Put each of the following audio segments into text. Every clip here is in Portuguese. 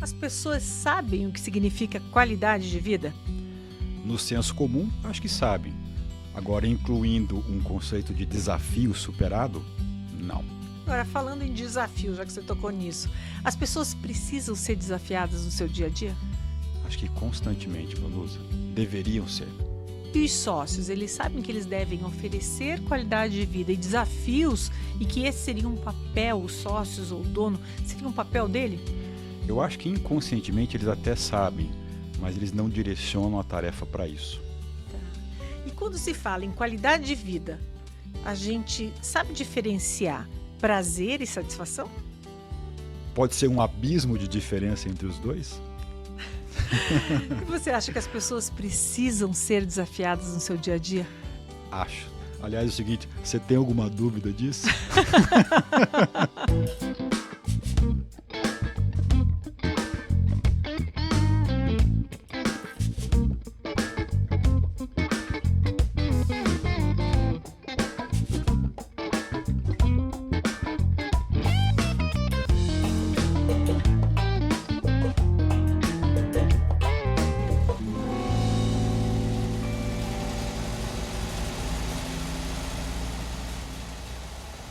As pessoas sabem o que significa qualidade de vida? No senso comum, acho que sabem. Agora, incluindo um conceito de desafio superado, não. Agora, falando em desafio, já que você tocou nisso, as pessoas precisam ser desafiadas no seu dia a dia? Acho que constantemente, Vanusa, deveriam ser. E os sócios, eles sabem que eles devem oferecer qualidade de vida e desafios e que esse seria um papel, os sócios ou o dono, seria um papel dele? Eu acho que inconscientemente eles até sabem, mas eles não direcionam a tarefa para isso. E quando se fala em qualidade de vida, a gente sabe diferenciar prazer e satisfação? Pode ser um abismo de diferença entre os dois? E você acha que as pessoas precisam ser desafiadas no seu dia a dia? Acho. Aliás, é o seguinte, você tem alguma dúvida disso?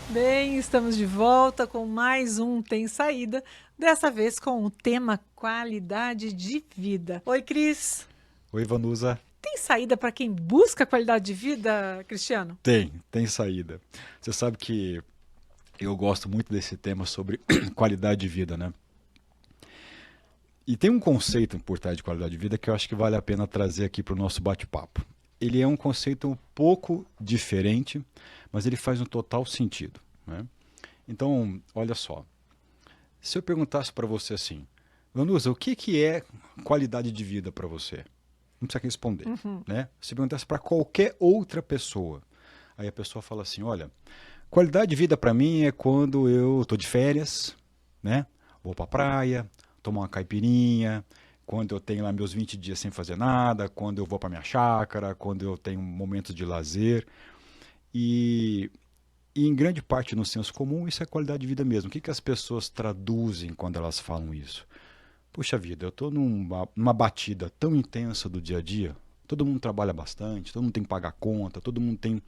Bem, estamos de volta com mais um Tem Saída, dessa vez com o tema qualidade de vida. Oi, Cris. Oi, Vanusa. Tem saída para quem busca qualidade de vida, Cristiano? Tem saída. Você sabe que eu gosto muito desse tema sobre qualidade de vida, né? E tem um conceito por trás de qualidade de vida que eu acho que vale a pena trazer aqui para o nosso bate-papo. Ele é um conceito um pouco diferente, mas ele faz um total sentido, né? Então, olha só. Se eu perguntasse para você assim, Vanusa, o que é qualidade de vida para você? Não precisa responder, né? Se perguntasse para qualquer outra pessoa, aí a pessoa fala assim, olha, qualidade de vida para mim é quando eu estou de férias, né? Vou para a praia, tomar uma caipirinha, quando eu tenho lá meus 20 dias sem fazer nada, quando eu vou para minha chácara, quando eu tenho momentos de lazer. E em grande parte no senso comum isso é qualidade de vida mesmo. O que as pessoas traduzem quando elas falam isso? Puxa vida, eu estou numa batida tão intensa do dia a dia, todo mundo trabalha bastante, todo mundo tem que pagar conta, todo mundo tem,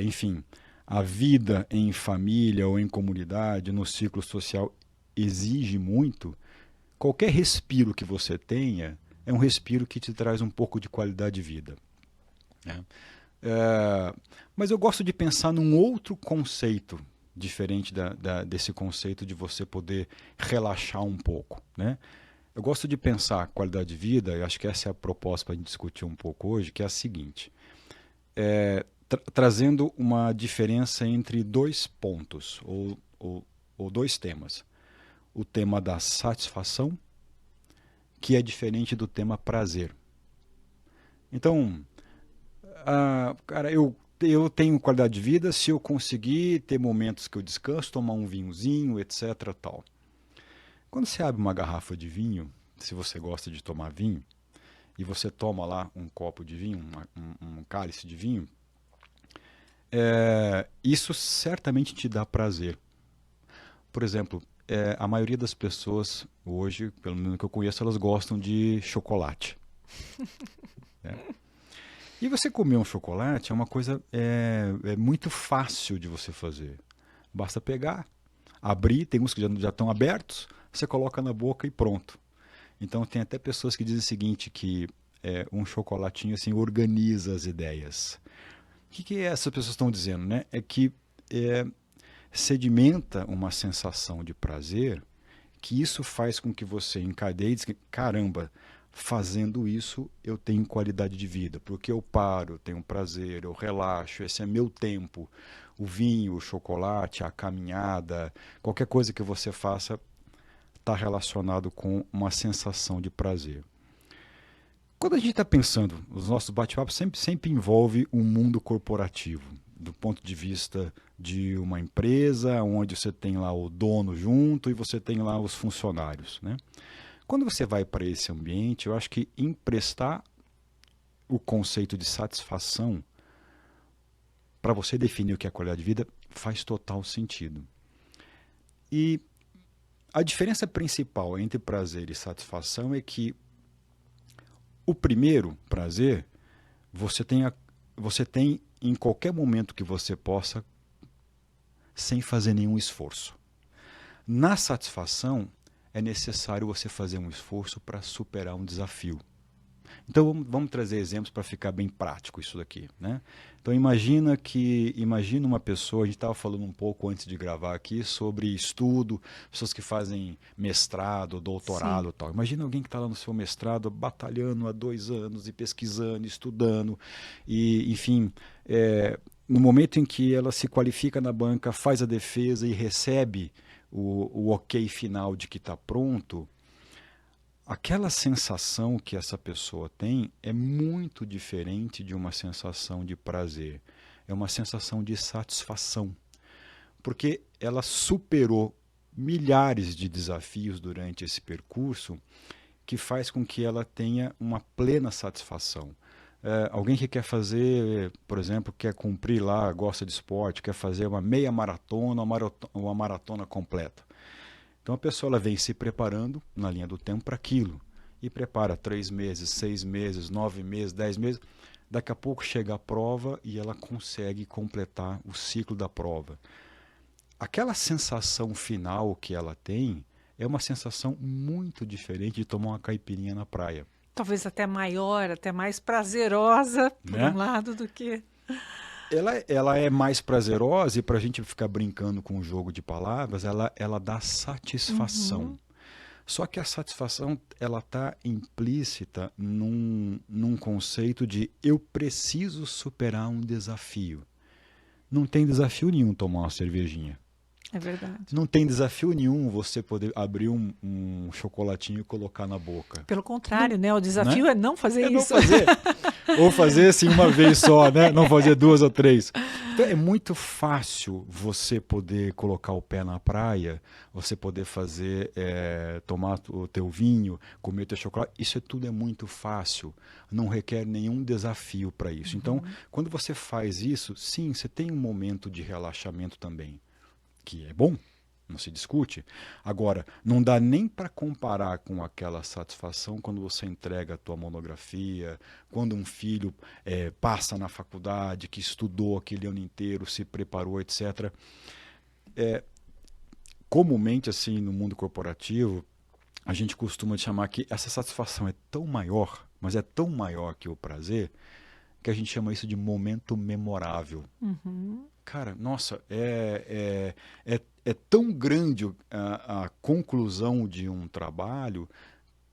enfim, a vida em família ou em comunidade, no ciclo social, exige muito. Qualquer respiro que você tenha é um respiro que te traz um pouco de qualidade de vida, né? Mas eu gosto de pensar num outro conceito diferente desse conceito de você poder relaxar um pouco, né? Eu gosto de pensar qualidade de vida, e acho que essa é a proposta para a gente discutir um pouco hoje, que é a seguinte, trazendo uma diferença entre dois pontos, ou dois temas. O tema da satisfação, que é diferente do tema prazer. Então, cara, eu tenho qualidade de vida se eu conseguir ter momentos que eu descanso, tomar um vinhozinho, etc. Tal. Quando você abre uma garrafa de vinho, se você gosta de tomar vinho, e você toma lá um copo de vinho, um cálice de vinho, isso certamente te dá prazer. Por exemplo, a maioria das pessoas hoje, pelo menos que eu conheço, elas gostam de chocolate. Né? E você comer um chocolate é uma coisa muito fácil de você fazer. Basta pegar, abrir, tem uns que já estão abertos, você coloca na boca e pronto. Então tem até pessoas que dizem o seguinte, que um chocolatinho assim organiza as ideias. O que essas pessoas estão dizendo, né? É que sedimenta uma sensação de prazer, que isso faz com que você encadeie e diz que, caramba, fazendo isso eu tenho qualidade de vida, porque eu paro, tenho prazer, eu relaxo, esse é meu tempo. O vinho, o chocolate, a caminhada, qualquer coisa que você faça está relacionado com uma sensação de prazer. Quando a gente está pensando, os nossos bate-papos sempre envolve um mundo corporativo, do ponto de vista de uma empresa, onde você tem lá o dono junto e você tem lá os funcionários, né? Quando você vai para esse ambiente, eu acho que emprestar o conceito de satisfação para você definir o que é qualidade de vida faz total sentido. E A diferença principal entre prazer e satisfação é que o primeiro prazer você tem em qualquer momento que você possa, sem fazer nenhum esforço. Na satisfação, é necessário você fazer um esforço para superar um desafio. Então vamos trazer exemplos para ficar bem prático isso daqui, né? Então imagina uma pessoa, a gente estava falando um pouco antes de gravar aqui sobre estudo, pessoas que fazem mestrado, doutorado e tal. Imagina alguém que está lá no seu mestrado batalhando há 2 anos e pesquisando, estudando e, enfim, no momento em que ela se qualifica na banca, faz a defesa e recebe o ok final de que está pronto, aquela sensação que essa pessoa tem é muito diferente de uma sensação de prazer. É uma sensação de satisfação, porque ela superou milhares de desafios durante esse percurso que faz com que ela tenha uma plena satisfação. Alguém que quer fazer, por exemplo, quer cumprir lá, gosta de esporte, quer fazer uma meia maratona, uma maratona completa. Então a pessoa ela vem se preparando na linha do tempo para aquilo. E prepara 3 meses, 6 meses, 9 meses, 10 meses. Daqui a pouco chega a prova e ela consegue completar o ciclo da prova. Aquela sensação final que ela tem é uma sensação muito diferente de tomar uma caipirinha na praia. Talvez até maior, até mais prazerosa, por Né? um lado, do que... Ela é mais prazerosa e para a gente ficar brincando com o jogo de palavras, ela dá satisfação. Uhum. Só que a satisfação ela está implícita num conceito de eu preciso superar um desafio. Não tem desafio nenhum tomar uma cervejinha. É verdade. Não tem desafio nenhum você poder abrir um chocolatinho e colocar na boca. Pelo contrário, né? O desafio é não fazer isso. Não fazer. Ou fazer assim uma vez só, né? Não fazer 2 ou 3. Então é muito fácil você poder colocar o pé na praia, você poder fazer, tomar o teu vinho, comer o teu chocolate. Isso tudo é muito fácil. Não requer nenhum desafio para isso. Então, quando você faz isso, sim, você tem um momento de relaxamento também, que é bom, não se discute. Agora, não dá nem para comparar com aquela satisfação quando você entrega a tua monografia, quando um filho passa na faculdade, que estudou aquele ano inteiro, se preparou, etc. Comumente, assim, no mundo corporativo, a gente costuma chamar que essa satisfação é tão maior, mas é tão maior que o prazer, que a gente chama isso de momento memorável. Uhum. Cara, nossa, é tão grande a conclusão de um trabalho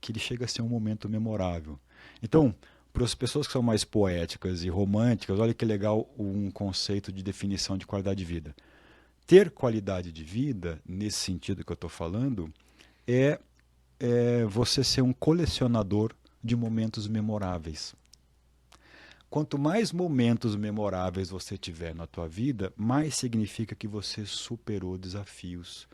que ele chega a ser um momento memorável. Então, para as pessoas que são mais poéticas e românticas, olha que legal um conceito de definição de qualidade de vida. Ter qualidade de vida, nesse sentido que eu estou falando, é você ser um colecionador de momentos memoráveis. Quanto mais momentos memoráveis você tiver na tua vida, mais significa que você superou desafios.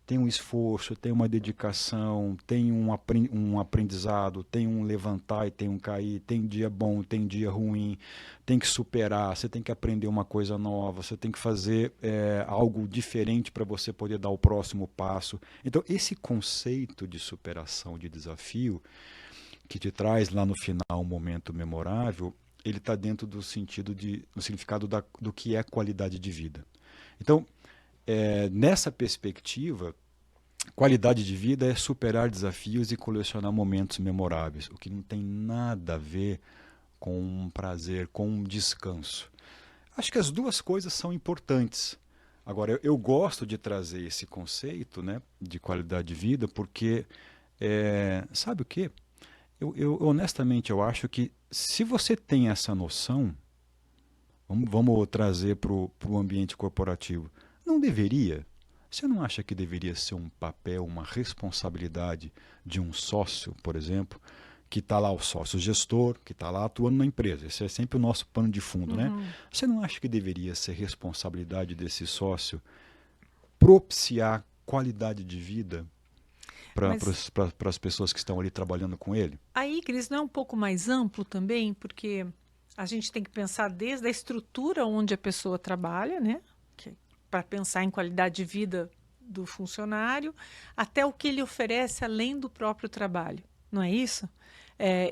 Tem um esforço, tem uma dedicação, tem um aprendizado, tem um levantar e tem um cair, tem dia bom, tem dia ruim, tem que superar, você tem que aprender uma coisa nova, você tem que fazer algo diferente para você poder dar o próximo passo. Então, esse conceito de superação, de desafio, que te traz lá no final um momento memorável, ele está dentro do significado do que é qualidade de vida. Então, nessa perspectiva, qualidade de vida é superar desafios e colecionar momentos memoráveis, o que não tem nada a ver com um prazer, com um descanso. Acho que as duas coisas são importantes. Agora, eu gosto de trazer esse conceito, né, de qualidade de vida, porque, sabe o quê? Honestamente, eu acho que se você tem essa noção, vamos trazer para o ambiente corporativo, não deveria? Você não acha que deveria ser um papel, uma responsabilidade de um sócio, por exemplo, que está lá o sócio gestor, que está lá atuando na empresa? Esse é sempre o nosso pano de fundo, né? Você não acha que deveria ser responsabilidade desse sócio propiciar qualidade de vida para as pessoas que estão ali trabalhando com ele? Aí, Cris, não é um pouco mais amplo também, porque a gente tem que pensar desde a estrutura onde a pessoa trabalha, né? Para pensar em qualidade de vida do funcionário, até o que ele oferece além do próprio trabalho. Não é isso?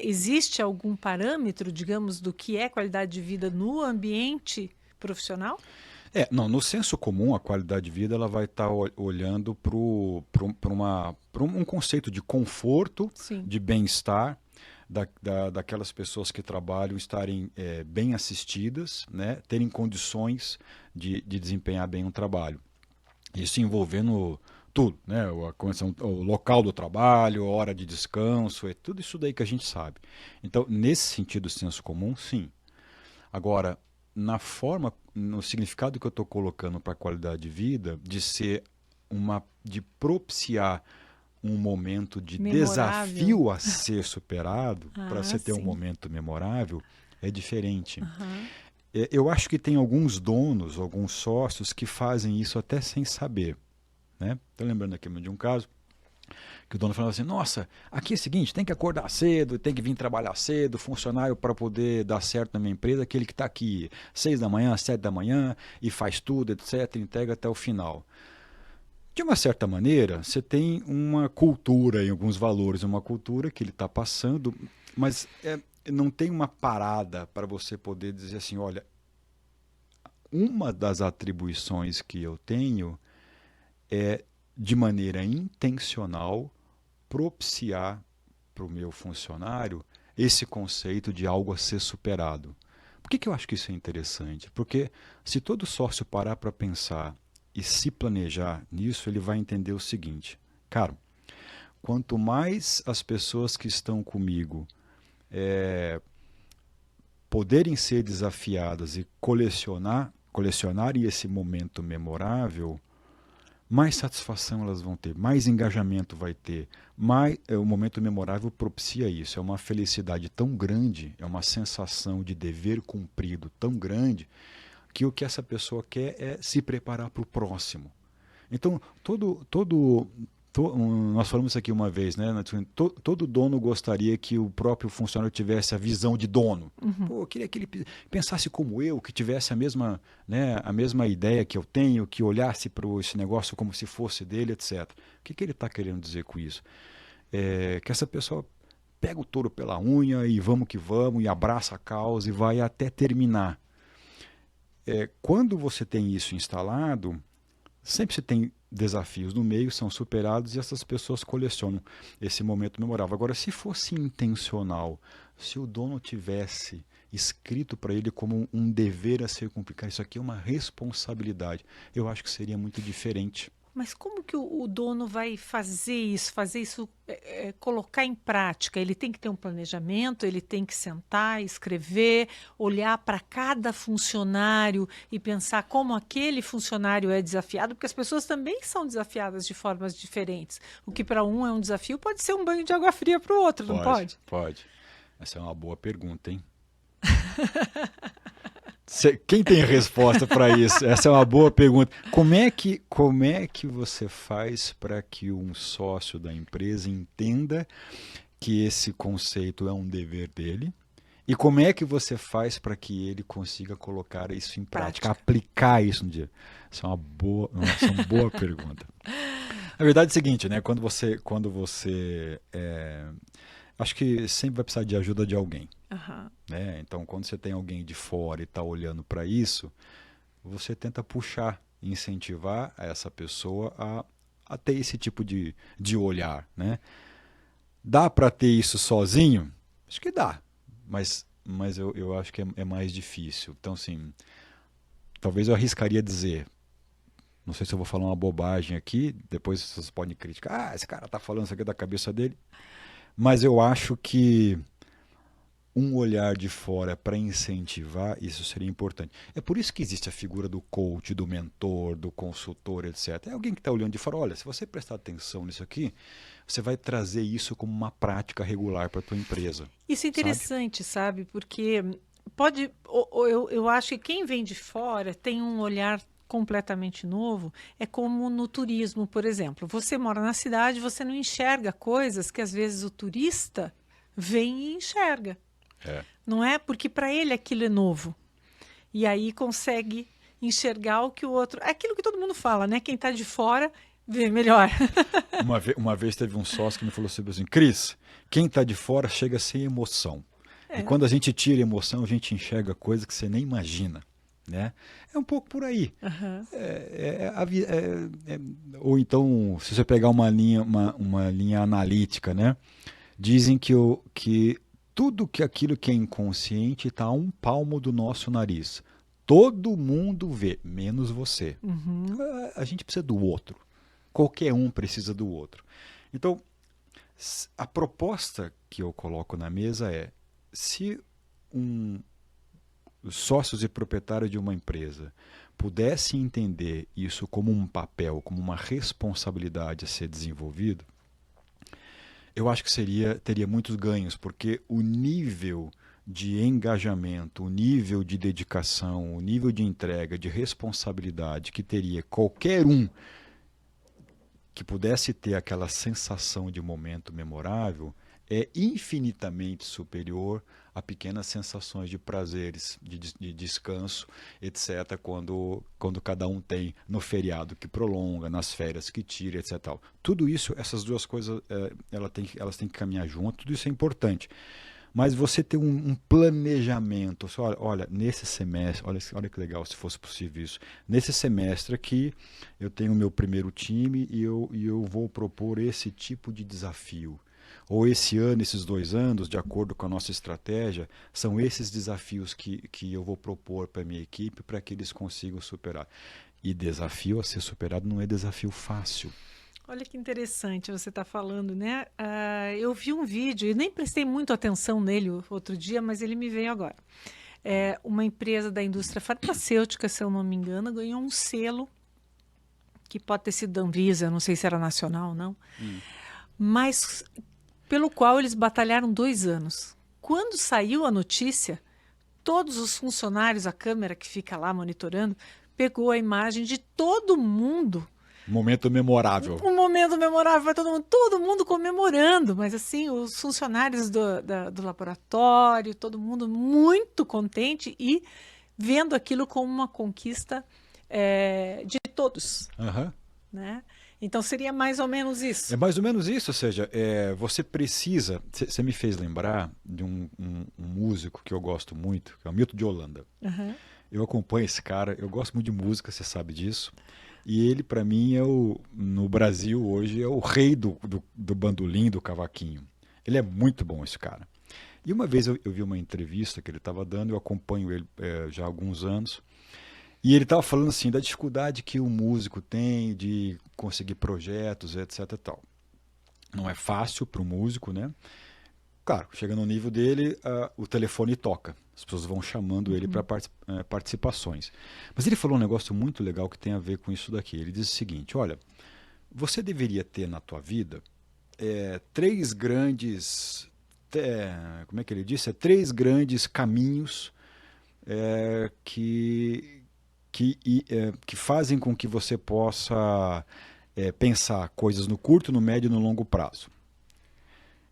Existe algum parâmetro, digamos, do que é qualidade de vida no ambiente profissional? Não, no senso comum, a qualidade de vida ela vai estar olhando para um conceito de conforto, Sim. de bem-estar, daquelas pessoas que trabalham estarem bem assistidas, né, terem condições de desempenhar bem um trabalho. Isso envolvendo tudo, né, o local do trabalho, hora de descanso, é tudo isso daí que a gente sabe. Então, nesse sentido, senso comum, sim. Agora, no significado que eu estou colocando para a qualidade de vida, de propiciar um momento de Memorável. desafio a ser superado, para você ter um sim. momento memorável, é diferente. Aham. Eu acho que tem alguns donos, alguns sócios que fazem isso até sem saber. Né? Estou lembrando aqui de um caso que o dono falava assim, nossa, aqui é o seguinte, tem que acordar cedo, tem que vir trabalhar cedo, funcionário para poder dar certo na minha empresa, aquele que está aqui 6 da manhã, 7 da manhã e faz tudo, etc, entrega até o final. De uma certa maneira, você tem uma cultura e alguns valores, uma cultura que ele está passando, mas não tem uma parada para você poder dizer assim, olha, uma das atribuições que eu tenho é, de maneira intencional, propiciar para o meu funcionário esse conceito de algo a ser superado. Por que eu acho que isso é interessante? Porque se todo sócio parar para pensar e se planejar nisso, ele vai entender o seguinte, cara, quanto mais as pessoas que estão comigo poderem ser desafiadas e colecionarem esse momento memorável, mais satisfação elas vão ter, mais engajamento vai ter, o momento memorável propicia isso, é uma felicidade tão grande, é uma sensação de dever cumprido tão grande, que o que essa pessoa quer é se preparar para o próximo. Então, nós falamos isso aqui uma vez, né? Todo dono gostaria que o próprio funcionário tivesse a visão de dono. Uhum. Pô, eu queria que ele pensasse como eu, que tivesse a mesma ideia que eu tenho, que olhasse para esse negócio como se fosse dele, etc. O que ele está querendo dizer com isso? Que essa pessoa pega o touro pela unha e vamos que vamos, e abraça a causa e vai até terminar. Quando você tem isso instalado, sempre se tem desafios no meio, são superados e essas pessoas colecionam esse momento memorável. Agora, se fosse intencional, se o dono tivesse escrito para ele como um dever a ser cumprido, isso aqui é uma responsabilidade, eu acho que seria muito diferente. Mas como que o dono vai fazer isso, colocar em prática? Ele tem que ter um planejamento, ele tem que sentar, escrever, olhar para cada funcionário e pensar como aquele funcionário é desafiado, porque as pessoas também são desafiadas de formas diferentes. O que para um é um desafio pode ser um banho de água fria para o outro, não pode? Pode. Essa é uma boa pergunta, hein? Quem tem resposta para isso? Essa é uma boa pergunta. Como é que você faz para que um sócio da empresa entenda que esse conceito é um dever dele? E como é que você faz para que ele consiga colocar isso em prática, aplicar isso no dia? Essa é uma boa pergunta. A verdade é o seguinte, né? Quando você acho que sempre vai precisar de ajuda de alguém. Uhum. Né? Então, quando você tem alguém de fora e está olhando para isso, você tenta puxar, incentivar essa pessoa a ter esse tipo de olhar. Né? Dá para ter isso sozinho? Acho que dá, mas eu acho que é mais difícil. Então, assim, talvez eu arriscaria dizer, não sei se eu vou falar uma bobagem aqui, depois vocês podem criticar, esse cara está falando isso aqui da cabeça dele, mas eu acho que um olhar de fora para incentivar, isso seria importante. É por isso que existe a figura do coach, do mentor, do consultor, etc. É alguém que está olhando de fora, olha, se você prestar atenção nisso aqui, você vai trazer isso como uma prática regular para a tua empresa. Isso é interessante, sabe? Porque eu acho que quem vem de fora tem um olhar completamente novo, é como no turismo, por exemplo. Você mora na cidade, você não enxerga coisas que às vezes o turista vem e enxerga. Não é? Porque para ele aquilo é novo. E aí consegue enxergar o que o outro... É aquilo que todo mundo fala, né? Quem está de fora Vê melhor. Uma vez teve um sócio que me falou assim, Cris, quem está de fora chega sem emoção. E É. quando a gente tira emoção, a gente enxerga coisa que você nem imagina. Né? É um pouco por aí. Aham. Ou então, se você pegar uma linha analítica, né? Dizem que tudo aquilo que é inconsciente está a um palmo do nosso nariz. Todo mundo vê, menos você. Uhum. A gente precisa do outro. Qualquer um precisa do outro. Então, a proposta que eu coloco na mesa é: se um os sócios e proprietários de uma empresa pudessem entender isso como um papel, como uma responsabilidade a ser desenvolvido, eu acho que teria muitos ganhos, porque o nível de engajamento, o nível de dedicação, o nível de entrega, de responsabilidade que teria qualquer um que pudesse ter aquela sensação de momento memorável é infinitamente superior a pequenas sensações de prazeres, de descanso, etc., quando cada um tem no feriado que prolonga, nas férias que tira, etc. Tudo isso, essas duas coisas, elas têm que caminhar junto, tudo isso é importante. Mas você ter um planejamento, olha, nesse semestre, olha que legal se fosse possível isso. Nesse semestre aqui, eu tenho o meu primeiro time e eu vou propor esse tipo de desafio. Ou esse ano, esses 2 anos, de acordo com a nossa estratégia, são esses desafios que eu vou propor para a minha equipe para que eles consigam superar. E desafio a ser superado não é desafio fácil. Olha que interessante você está falando, né? Eu vi um vídeo e nem prestei muito atenção nele outro dia, mas ele me veio agora. Uma empresa da indústria farmacêutica, se eu não me engano, ganhou um selo que pode ter sido da Anvisa, não sei se era nacional ou não, mas pelo qual eles batalharam 2 anos. Quando saiu a notícia, todos os funcionários, a câmera que fica lá monitorando, pegou a imagem de todo mundo. Momento memorável. Um momento memorável para todo mundo comemorando, mas assim, os funcionários do laboratório, todo mundo muito contente e vendo aquilo como uma conquista de todos, Aham. né? Então seria mais ou menos É isso. mais ou menos isso, ou seja, você precisa. Você me fez lembrar de um músico que eu gosto muito, que é o Milton de Holanda. Aham. Eu acompanho esse cara, eu gosto muito de música, você sabe disso. E ele, para mim, no Brasil hoje, é o rei do bandolim, do cavaquinho. Ele é muito bom, esse cara. E uma vez eu vi uma entrevista que ele estava dando, eu acompanho ele já há alguns anos. E ele estava falando assim da dificuldade que o músico tem de conseguir projetos, etc. E tal. Não é fácil para o músico, né? Claro, chega no nível dele, o telefone toca. As pessoas vão chamando ele para participações. Mas ele falou um negócio muito legal que tem a ver com isso daqui. Ele diz o seguinte: olha, você deveria ter na tua vida três grandes. Como é que ele disse? Três grandes caminhos que fazem com que você possa pensar coisas no curto, no médio e no longo prazo.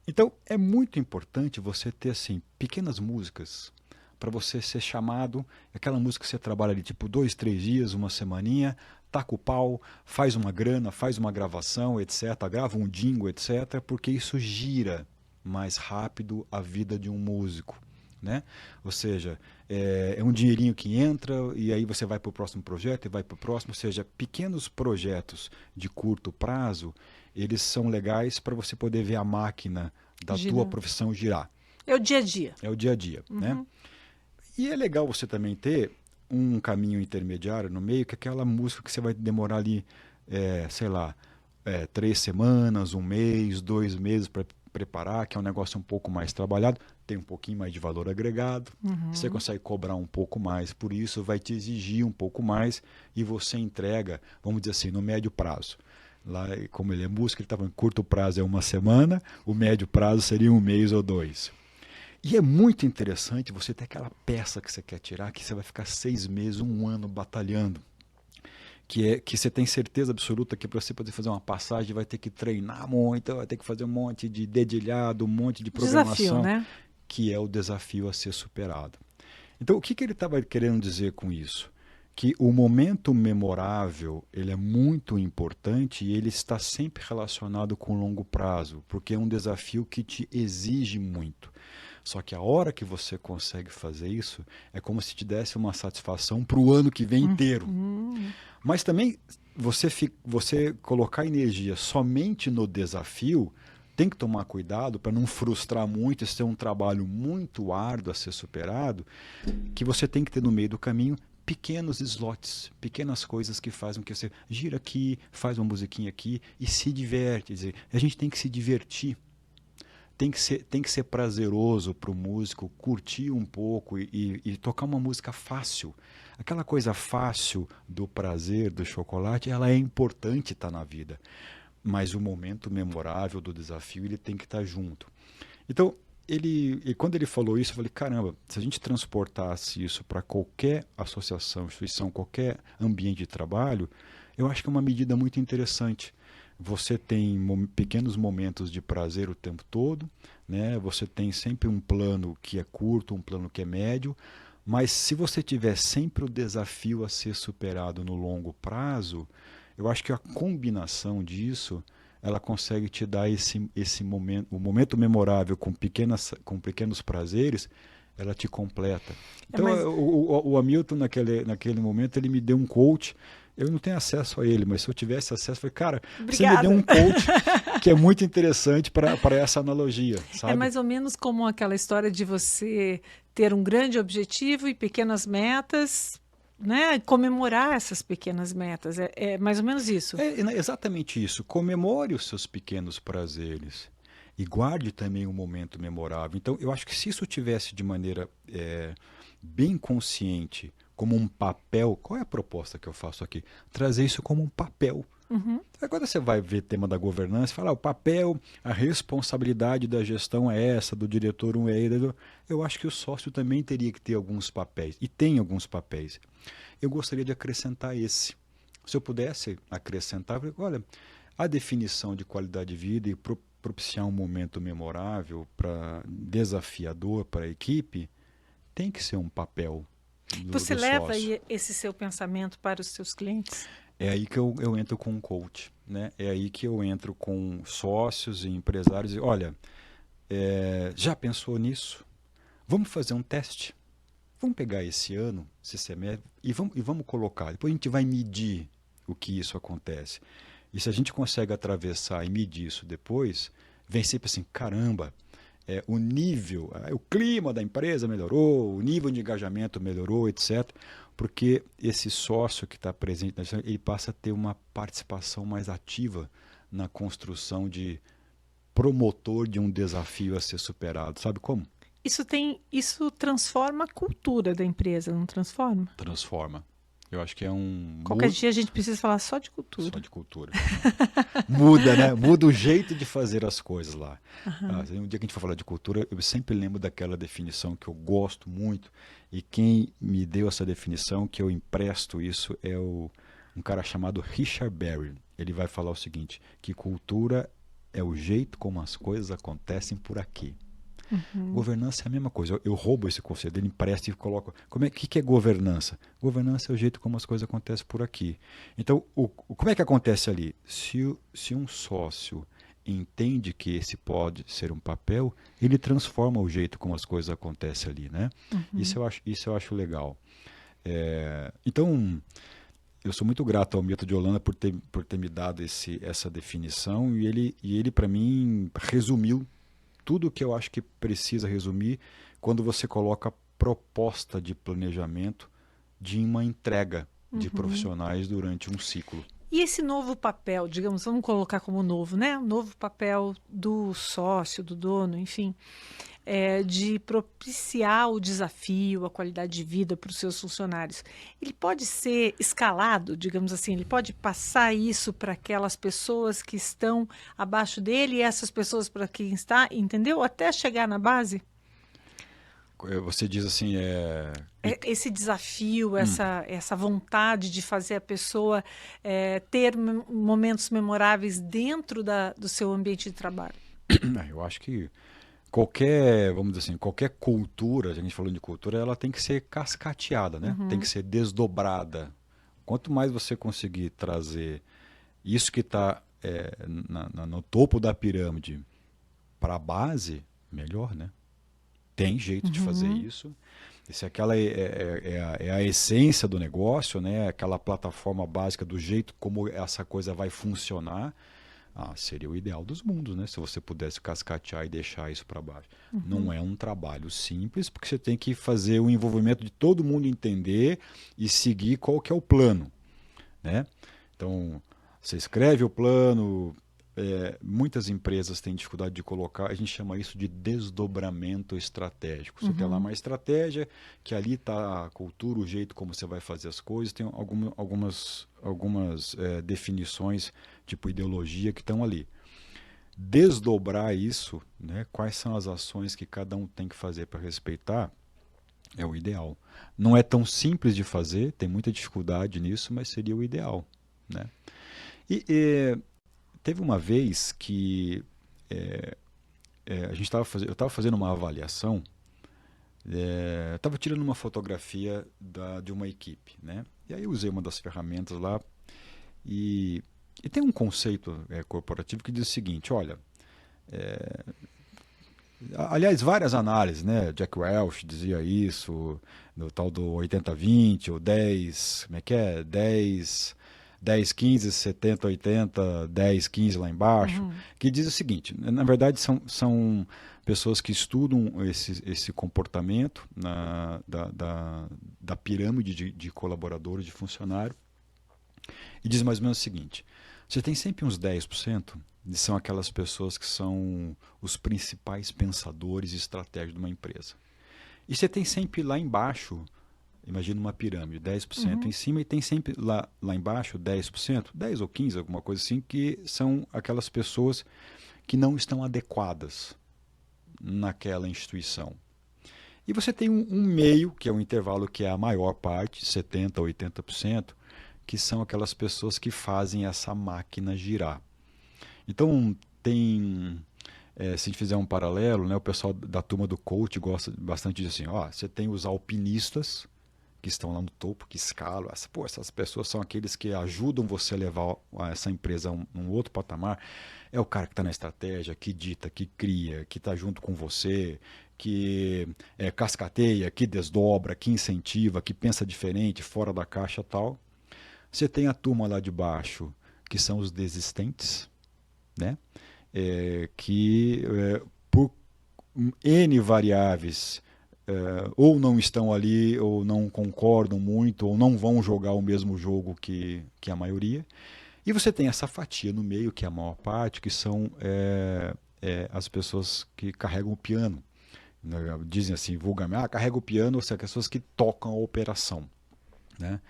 Então, é muito importante você ter assim pequenas músicas para você ser chamado, aquela música que você trabalha ali tipo 2, 3 dias, uma semaninha, taca o pau, faz uma grana, faz uma gravação, etc., grava um jingle, etc., porque isso gira mais rápido a vida de um músico. Né? Ou seja, é um dinheirinho que entra e aí você vai para o próximo projeto e vai para o próximo. Ou seja, pequenos projetos de curto prazo, eles são legais para você poder ver a máquina da tua Girando. profissão girar. É o dia a dia. É o dia a dia. Né? Uhum. E é legal você também ter um caminho intermediário no meio, que é aquela música que você vai demorar ali, sei lá, 3 semanas, um mês, 2 meses para preparar, que é um negócio um pouco mais trabalhado, tem um pouquinho mais de valor agregado, você consegue cobrar um pouco mais, por isso vai te exigir um pouco mais e você entrega, vamos dizer assim, no médio prazo. Lá, como ele é músico, ele estava em curto prazo é uma semana, o médio prazo seria um mês ou 2. E é muito interessante você ter aquela peça que você quer tirar, que você vai ficar 6 meses, um ano batalhando. Que você tem certeza absoluta que para você poder fazer uma passagem vai ter que treinar muito, vai ter que fazer um monte de dedilhado, um monte de Desafio, programação, né? que é o desafio a ser superado. Então, o que ele estava querendo dizer com isso? que o momento memorável ele é muito importante e ele está sempre relacionado com o longo prazo, porque é um desafio que te exige muito. Só que a hora que você consegue fazer isso, é como se te desse uma satisfação para o ano que vem inteiro. Mas também você colocar energia somente no desafio, tem que tomar cuidado para não frustrar muito, esse é um trabalho muito árduo a ser superado, que você tem que ter no meio do caminho pequenos slots, pequenas coisas que fazem que você gira aqui, faz uma musiquinha aqui e se diverte. Quer dizer, a gente tem que se divertir. Tem que ser prazeroso para o músico curtir um pouco e tocar uma música fácil. Aquela coisa fácil do prazer, do chocolate, ela é importante estar na vida. Mas o momento memorável do desafio, ele tem que estar junto. Então, quando ele falou isso, eu falei, caramba, se a gente transportasse isso para qualquer associação, instituição, qualquer ambiente de trabalho, eu acho que é uma medida muito interessante. Você tem pequenos momentos de prazer o tempo todo, né? Você tem sempre um plano que é curto, um plano que é médio, mas se você tiver sempre o desafio a ser superado no longo prazo, eu acho que a combinação disso, ela consegue te dar esse momento, o momento memorável com pequenos prazeres, ela te completa. Então, Mas o Hamilton, naquele momento, ele me deu um coach. Eu não tenho acesso a ele, mas se eu tivesse acesso, eu falei, cara, você me deu um coach que é muito interessante para essa analogia, sabe? é mais ou menos como aquela história de você ter um grande objetivo e pequenas metas, né? Comemorar essas pequenas metas. É mais ou menos isso. É exatamente isso. Comemore os seus pequenos prazeres e guarde também um momento memorável. Então, eu acho que se isso tivesse de maneira bem consciente, como um papel, qual é a proposta que eu faço aqui? Trazer isso como um papel. Agora você vai ver tema da governança e falar, o papel, a responsabilidade da gestão é essa, do diretor um é ele. Eu acho que o sócio também teria que ter alguns papéis, e tem alguns papéis. Eu gostaria de acrescentar esse. Se eu pudesse acrescentar, olha, a definição de qualidade de vida e propiciar um momento memorável, desafiador para a equipe, tem que ser um papel Você do leva sócio. esse seu pensamento para os seus clientes? É aí que eu entro com um coach, né? É aí que eu entro com sócios e empresários e, olha, já pensou nisso? Vamos fazer um teste? Vamos pegar esse ano, esse semestre, e vamos colocar. Depois a gente vai medir o que isso acontece. E se a gente consegue atravessar e medir isso depois, vem sempre assim, caramba, o nível, o clima da empresa melhorou, o nível de engajamento melhorou, etc. Porque esse sócio que está presente na gestão, ele passa a ter uma participação mais ativa na construção de promotor de um desafio a ser superado. Sabe como? Isso transforma a cultura da empresa, não transforma? Transforma. Eu acho que é um... Qualquer dia a gente precisa falar só de cultura. Só de cultura. Muda, né? Muda o jeito de fazer as coisas lá. Um dia que a gente for falar de cultura, eu sempre lembro daquela definição que eu gosto muito, e quem me deu essa definição, que eu empresto isso, é um cara chamado Richard Berry. Ele vai falar o seguinte, que cultura é o jeito como as coisas acontecem por aqui. Governança é a mesma coisa. Eu roubo esse conceito, ele empresta e coloco. O que é governança? Governança é o jeito como as coisas acontecem por aqui. Então, como é que acontece ali? Se um sócio entende que esse pode ser um papel, ele transforma o jeito como as coisas acontecem ali, né? Isso eu acho legal. Então, eu sou muito grato ao Milton de Holanda por ter me dado essa definição, e ele para mim, resumiu tudo o que eu acho que precisa resumir quando você coloca proposta de planejamento de uma entrega de profissionais durante um ciclo. E esse novo papel, digamos, vamos colocar como novo, né? O novo papel do sócio, do dono, enfim, de propiciar o desafio, a qualidade de vida para os seus funcionários. Ele pode ser escalado, digamos assim, ele pode passar isso para aquelas pessoas que estão abaixo dele e essas pessoas para quem está, entendeu? Até chegar na base? Você diz assim, Esse desafio, essa vontade de fazer a pessoa ter momentos memoráveis dentro do seu ambiente de trabalho. Eu acho que qualquer, vamos dizer assim, qualquer cultura, a gente falando de cultura, ela tem que ser cascateada, né? Tem que Uhum, ser desdobrada. Quanto mais você conseguir trazer isso que está no topo da pirâmide para a base, melhor, né? Tem jeito de fazer uhum, isso. Isso é, aquela, é a essência do negócio, né? Aquela plataforma básica do jeito como essa coisa vai funcionar. Ah, seria o ideal dos mundos, né? Se você pudesse cascatear e deixar isso para baixo. Não uhum. é um trabalho simples, porque você tem que fazer o envolvimento de todo mundo entender e seguir qual que é o plano, né? Então, você escreve o plano. Muitas empresas têm dificuldade de colocar, a gente chama isso de desdobramento estratégico. Você tem lá Uhum. uma estratégia, que ali está a cultura, o jeito como você vai fazer as coisas, tem algumas definições, tipo ideologia, que estão ali. Desdobrar isso, né, quais são as ações que cada um tem que fazer para respeitar, é o ideal. Não é tão simples de fazer, tem muita dificuldade nisso, mas seria o ideal, né? E teve uma vez que a gente eu estava fazendo uma avaliação, estava tirando uma fotografia de uma equipe, né? E aí eu usei uma das ferramentas lá e, e tem um conceito corporativo que diz o seguinte, olha, aliás, várias análises, né? Jack Welch dizia isso, no tal do 80-20, ou 10, como é que é? 10-15, 70-80, 10-15 lá embaixo, Uhum. que diz o seguinte, na verdade são pessoas que estudam esse comportamento da pirâmide de colaboradores, de funcionário, e diz mais ou menos o seguinte, você tem sempre uns 10%, são aquelas pessoas que são os principais pensadores e estratégicos de uma empresa. E você tem sempre lá embaixo, imagina uma pirâmide, 10% em Uhum. cima, e tem sempre lá embaixo 10%, 10 ou 15, alguma coisa assim, que são aquelas pessoas que não estão adequadas naquela instituição. E você tem um meio, que é um intervalo que é a maior parte, 70%, 80%, que são aquelas pessoas que fazem essa máquina girar. Então, se a gente fizer um paralelo, né, o pessoal da turma do coach gosta bastante de assim, ó, você tem os alpinistas que estão lá no topo, que escalam, essas pessoas são aqueles que ajudam você a levar essa empresa a um outro patamar. É o cara que está na estratégia, que dita, que cria, que está junto com você, que cascateia, que desdobra, que incentiva, que pensa diferente, fora da caixa tal. Você tem a turma lá de baixo, que são os desistentes, né? Que por N variáveis ou não estão ali, ou não concordam muito, ou não vão jogar o mesmo jogo que a maioria. E você tem essa fatia no meio, que é a maior parte, que são as pessoas que carregam o piano. Dizem assim, vulgarmente, carrega o piano, são as pessoas que tocam a operação, né?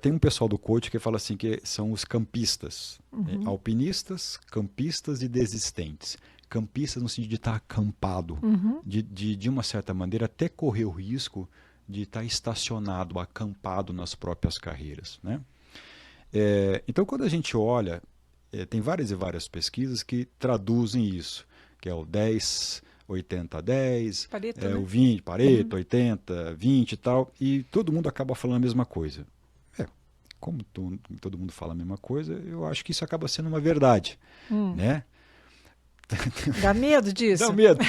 Tem um pessoal do coach que fala assim que são os campistas, né? Uhum. Alpinistas, campistas e desistentes. Campistas no sentido de estar acampado, Uhum. de uma certa maneira até correr o risco de estar estacionado, acampado nas próprias carreiras, né? Então quando a gente olha, tem várias e várias pesquisas que traduzem isso, que é o 10, 80-10, Pareto, o né? 20, Uhum. Pareto, 80, 20 e tal, e todo mundo acaba falando a mesma coisa. É, como todo mundo fala a mesma coisa, eu acho que isso acaba sendo uma verdade, Hum. né? Dá medo Dá disso? medo.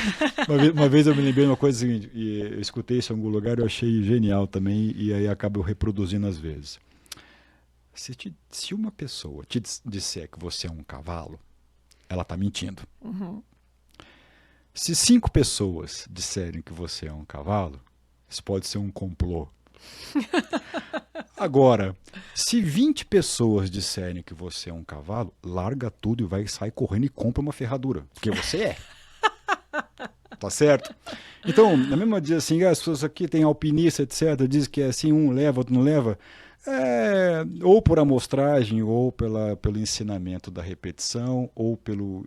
Uma vez eu me lembrei de uma coisa seguinte, e eu escutei isso em algum lugar, eu achei genial também, e aí acabo reproduzindo às vezes. Se uma pessoa te disser que você é um cavalo, ela está mentindo. Uhum. Se 5 pessoas disserem que você é um cavalo, isso pode ser um complô. Agora, se 20 pessoas disserem que você é um cavalo, larga tudo e vai sair correndo e compra uma ferradura. Porque você é. Tá certo? Então, na mesma dia assim, as pessoas aqui têm alpinista, etc., diz que é assim, um leva, outro não leva. Ou por amostragem, ou pelo ensinamento da repetição, ou pelo.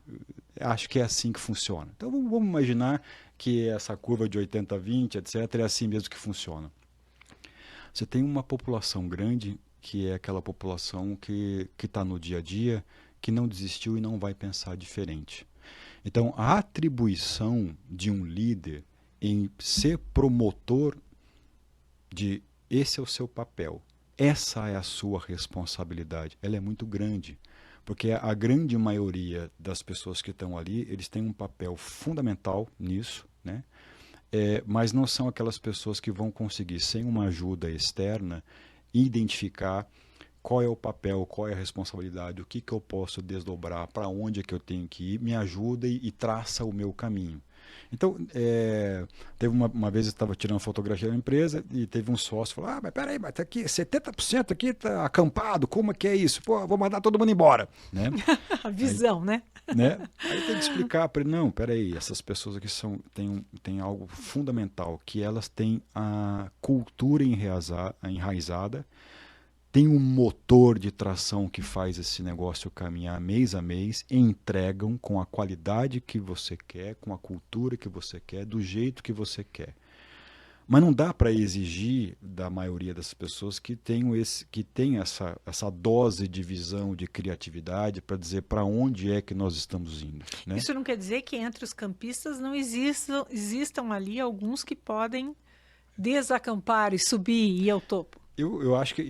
Acho que é assim que funciona. Então vamos imaginar que essa curva de 80-20, etc., é assim mesmo que funciona. Você tem uma população grande, que é aquela população que está no dia a dia, que não desistiu e não vai pensar diferente. Então, a atribuição de um líder em ser promotor de esse é o seu papel, essa é a sua responsabilidade, ela é muito grande. Porque a grande maioria das pessoas que estão ali, eles têm um papel fundamental nisso, né? Mas não são aquelas pessoas que vão conseguir, sem uma ajuda externa, identificar qual é o papel, qual é a responsabilidade, o que eu posso desdobrar, para onde é que eu tenho que ir, me ajuda e traça o meu caminho. Então, teve uma vez eu estava tirando fotografia da empresa e teve um sócio que falou, mas peraí, mas tá aqui, 70% aqui está acampado, como é que é isso? Pô, vou mandar todo mundo embora, né? A visão, Aí, né? né? Aí tem que explicar para ele, não, peraí, essas pessoas aqui têm algo fundamental, que elas têm a cultura enraizada, tem um motor de tração que faz esse negócio caminhar mês a mês, e entregam com a qualidade que você quer, com a cultura que você quer, do jeito que você quer. Mas não dá para exigir da maioria das pessoas que tenham essa dose de visão, de criatividade, para dizer para onde é que nós estamos indo. Né? Isso não quer dizer que entre os campistas não existam ali alguns que podem desacampar e subir e ir ao topo. Eu acho que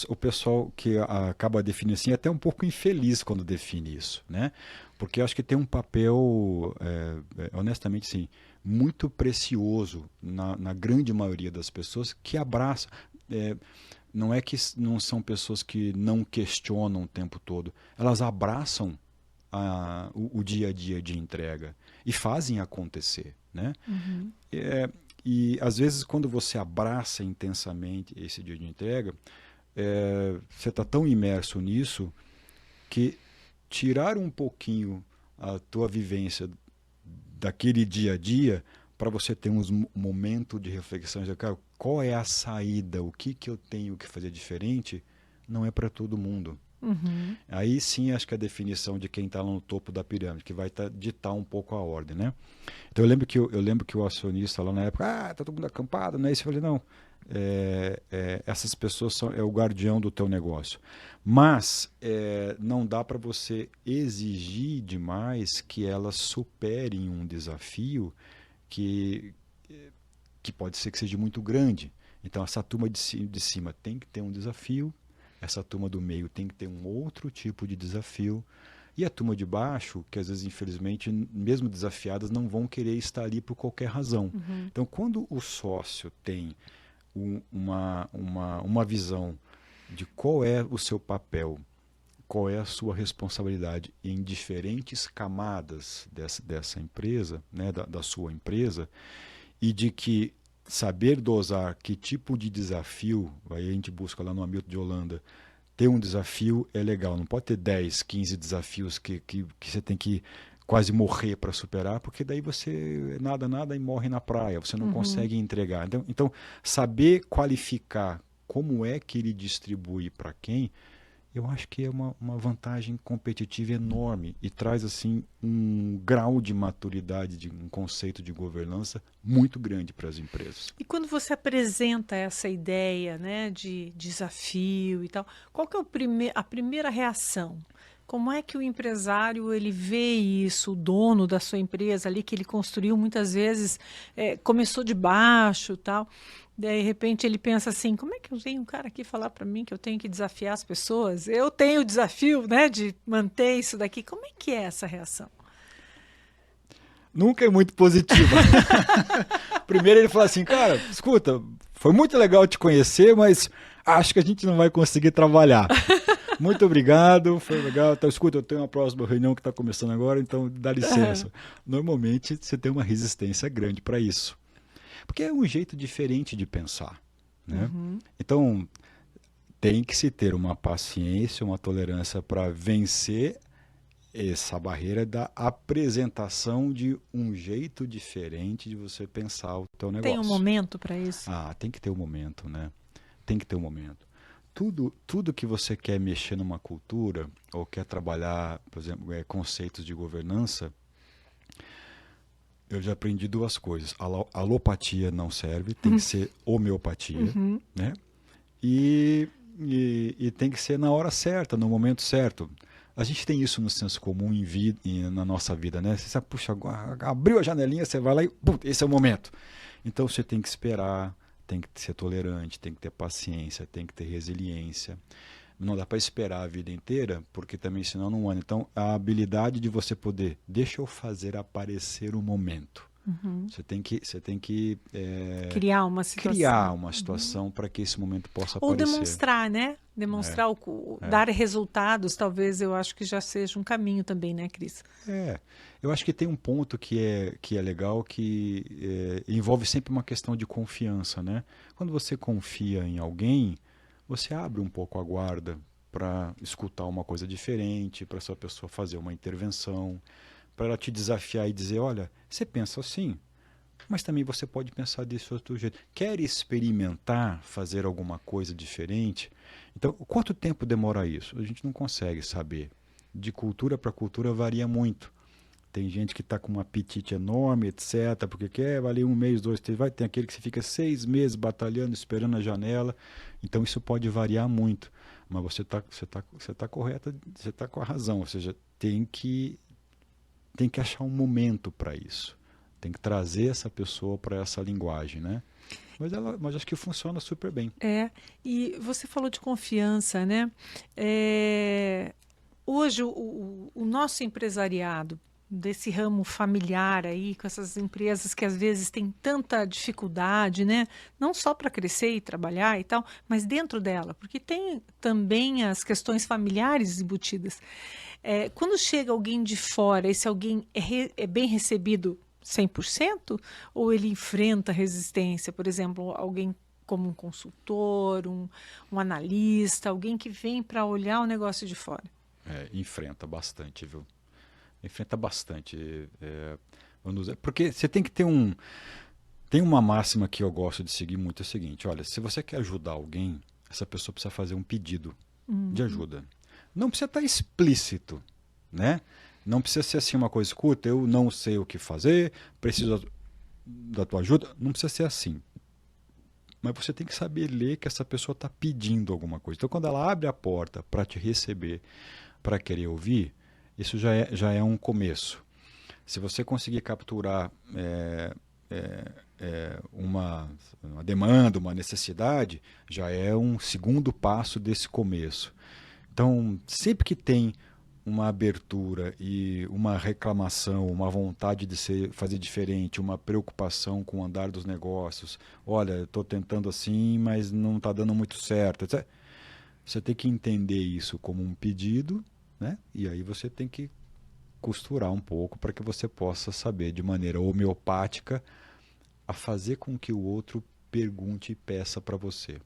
o pessoal que acaba definindo assim é até um pouco infeliz quando define isso, né? Porque eu acho que tem um papel, honestamente, sim, muito precioso na grande maioria das pessoas que abraça. Não é que não são pessoas que não questionam o tempo todo, elas abraçam o dia a dia de entrega e fazem acontecer, né? Uhum. E às vezes quando você abraça intensamente esse dia de entrega, você está tão imerso nisso que tirar um pouquinho a tua vivência daquele dia a dia para você ter uns momentos de reflexão, de cara, qual é a saída, o que eu tenho que fazer diferente, não é para todo mundo. Uhum. Aí sim acho que a definição de quem está lá no topo da pirâmide, que vai ditar um pouco a ordem, né? Então eu lembro que o acionista lá na época, tá todo mundo acampado, né? E eu falei, não, essas pessoas é o guardião do teu negócio. Mas não dá para você exigir demais que elas superem um desafio que pode ser que seja muito grande. Então essa turma de cima tem que ter um desafio, essa turma do meio tem que ter um outro tipo de desafio. E a turma de baixo, que às vezes, infelizmente, mesmo desafiadas, não vão querer estar ali por qualquer razão. Uhum. Então, quando o sócio tem uma visão de qual é o seu papel, qual é a sua responsabilidade em diferentes camadas dessa empresa, né, da sua empresa, e de que saber dosar que tipo de desafio, aí a gente busca lá no Hamilton de Holanda, ter um desafio é legal, não pode ter 10, 15 desafios que você tem que quase morrer para superar, porque daí você nada e morre na praia, você não consegue entregar. Então, saber qualificar como é que ele distribui para quem, eu acho que é uma vantagem competitiva enorme e traz assim um grau de maturidade, de um conceito de governança muito grande para as empresas. E quando você apresenta essa ideia, né, de desafio e tal, qual que é a primeira reação? Como é que o empresário ele vê isso, o dono da sua empresa ali que ele construiu muitas vezes, começou de baixo, tal. De repente ele pensa assim, como é que eu tenho um cara aqui falar para mim que eu tenho que desafiar as pessoas? Eu tenho o desafio, né, de manter isso daqui. Como é que é essa reação? Nunca é muito positiva. Primeiro ele fala assim, cara, escuta, foi muito legal te conhecer, mas acho que a gente não vai conseguir trabalhar. Muito obrigado, foi legal. Então, escuta, eu tenho uma próxima reunião que está começando agora, então dá licença. Normalmente você tem uma resistência grande para isso. Porque é um jeito diferente de pensar. Né? Então, tem que se ter uma paciência, uma tolerância para vencer essa barreira da apresentação de um jeito diferente de você pensar o teu negócio. Tem um momento para isso? Tem que ter um momento, né? Tem que ter um momento. Tudo que você quer mexer numa cultura ou quer trabalhar, por exemplo, conceitos de governança, eu já aprendi duas coisas. Alopatia não serve, tem que ser homeopatia, né? E tem que ser na hora certa, no momento certo. A gente tem isso no senso comum na nossa vida, né? Você sabe, puxa, abriu a janelinha, você vai lá e esse é o momento. Então você tem que esperar, tem que ser tolerante, tem que ter paciência, tem que ter resiliência. Não dá para esperar a vida inteira, porque também senão não anda. Então, a habilidade de você poder, deixa eu fazer aparecer o momento. Você tem que criar uma situação. Criar uma situação para que esse momento possa Ou aparecer. demonstrar, né? Demonstrar, dar resultados, talvez eu acho que já seja um caminho também, né, Cris? Eu acho que tem um ponto que é legal, que envolve sempre uma questão de confiança, né? Quando você confia em alguém, você abre um pouco a guarda para escutar uma coisa diferente, para essa pessoa fazer uma intervenção, para ela te desafiar e dizer, olha, você pensa assim, mas também você pode pensar desse outro jeito. Quer experimentar fazer alguma coisa diferente? Então, quanto tempo demora isso? A gente não consegue saber. De cultura para cultura varia muito. Tem gente que está com um apetite enorme, etc., porque quer, vai ali 1 mês, 2, 3, vai. Tem aquele que fica 6 meses batalhando, esperando a janela. Então, isso pode variar muito. Mas você tá correta, você está com a razão. Ou seja, tem que achar um momento para isso. Tem que trazer essa pessoa para essa linguagem, né? Mas acho que funciona super bem. E você falou de confiança, né? Hoje, o nosso empresariado, desse ramo familiar aí, com essas empresas que às vezes têm tanta dificuldade, né? Não só para crescer e trabalhar e tal, mas dentro dela, porque tem também as questões familiares embutidas. Quando chega alguém de fora, esse alguém é bem recebido 100%? Ou ele enfrenta resistência? Por exemplo, alguém como um consultor, um analista, alguém que vem para olhar o negócio de fora. Enfrenta bastante, viu? Enfrenta bastante. Porque você tem que ter Tem uma máxima que eu gosto de seguir muito, é o seguinte, olha, se você quer ajudar alguém, essa pessoa precisa fazer um pedido de ajuda. Não precisa estar explícito, né? Não precisa ser assim uma coisa, escuta, eu não sei o que fazer, preciso da tua ajuda. Não precisa ser assim. Mas você tem que saber ler que essa pessoa está pedindo alguma coisa. Então, quando ela abre a porta para te receber, para querer ouvir, isso já é um começo. Se você conseguir capturar uma demanda, uma necessidade, já é um segundo passo desse começo. Então, sempre que tem uma abertura e uma reclamação, uma vontade de fazer diferente, uma preocupação com o andar dos negócios, olha, estou tentando assim, mas não está dando muito certo, etc. Você tem que entender isso como um pedido, né? E aí você tem que costurar um pouco para que você possa saber de maneira homeopática a fazer com que o outro pergunte e peça para você.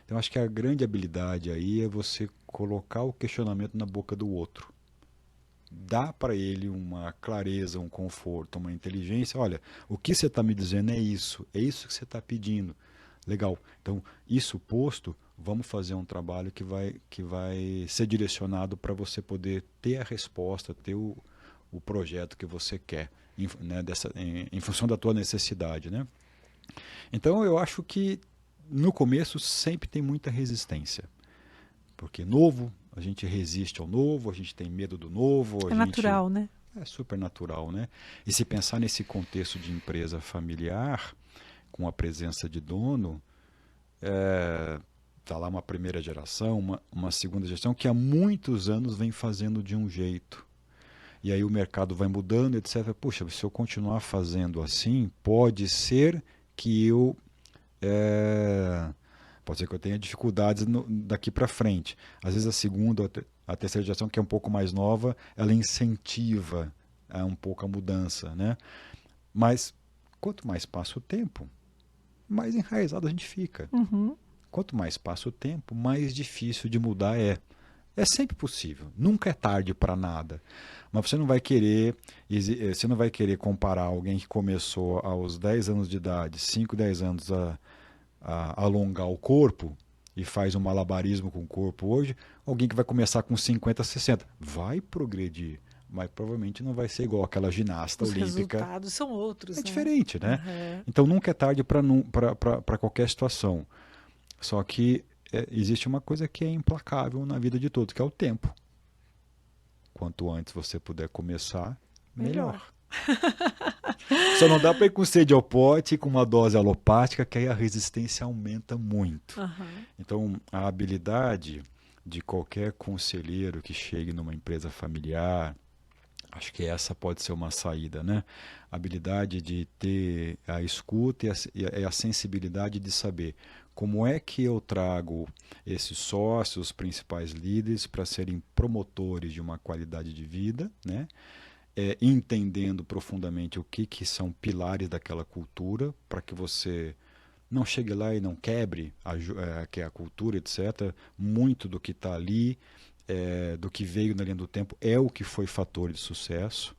Então, acho que a grande habilidade aí é você colocar o questionamento na boca do outro. Dá para ele uma clareza, um conforto, uma inteligência. Olha, o que você está me dizendo é isso que você está pedindo. Legal. Então, isso posto, vamos fazer um trabalho que vai ser direcionado para você poder ter a resposta, ter o projeto que você quer, né, em função da tua necessidade, né? Então, eu acho que no começo sempre tem muita resistência, porque novo, a gente resiste ao novo, a gente tem medo do novo. Natural, né? É super natural, né? E se pensar nesse contexto de empresa familiar, com a presença de dono, tá lá uma primeira geração, uma segunda geração, que há muitos anos vem fazendo de um jeito. E aí o mercado vai mudando, etc. Puxa, se eu continuar fazendo assim, pode ser que eu tenha dificuldades daqui para frente. Às vezes a segunda, a terceira geração, que é um pouco mais nova, ela incentiva um pouco a mudança, né? Mas quanto mais passa o tempo, mais enraizado a gente fica. Quanto mais passa o tempo, mais difícil de mudar é. É sempre possível, nunca é tarde para nada. Mas você não vai querer comparar alguém que começou aos 10 anos de idade, 5, 10 anos a alongar o corpo e faz um malabarismo com o corpo hoje, alguém que vai começar com 50, 60. Vai progredir, mas provavelmente não vai ser igual aquela ginasta olímpica. Os resultados são outros, né? Diferente, né? Então nunca é tarde para qualquer situação. Só que existe uma coisa que é implacável na vida de todos, que é o tempo. quanto antes você puder começar, Melhor. Só não dá para ir com sede ao pote e com uma dose alopática, que aí a resistência aumenta muito. Aham. Então, a habilidade de qualquer conselheiro que chegue numa empresa familiar, acho que essa pode ser uma saída, né? A habilidade de ter a escuta e a sensibilidade de saber como é que eu trago esses sócios, os principais líderes, para serem promotores de uma qualidade de vida, né? Entendendo profundamente o que são pilares daquela cultura, para que você não chegue lá e não quebre que é a cultura, etc. Muito do que está ali, do que veio na linha do tempo, é o que foi fator de sucesso.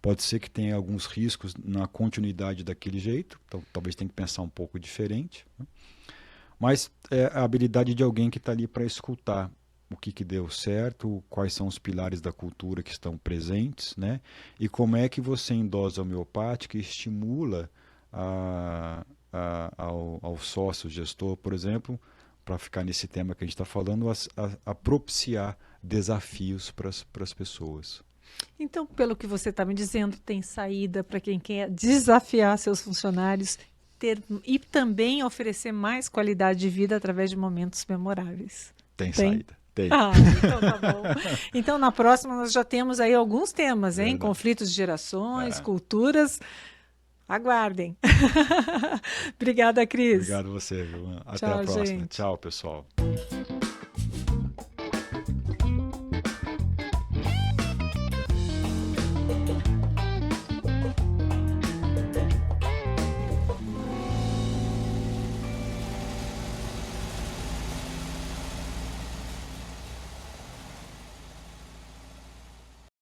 Pode ser que tenha alguns riscos na continuidade daquele jeito, então talvez tenha que pensar um pouco diferente, né? Mas é a habilidade de alguém que está ali para escutar o que deu certo, quais são os pilares da cultura que estão presentes, né? E como é que você, em dose homeopática, estimula ao sócio, gestor, por exemplo, para ficar nesse tema que a gente está falando, a propiciar desafios para as pessoas. Então, pelo que você está me dizendo, tem saída para quem quer desafiar seus funcionários e também oferecer mais qualidade de vida através de momentos memoráveis. Tem saída. Tem. Então tá bom. Então, na próxima, nós já temos aí alguns temas, hein? Verdade. Conflitos de gerações, culturas. Aguardem. Obrigada, Cris. Obrigado a você, viu? Até Tchau, a próxima. gente. Tchau, pessoal.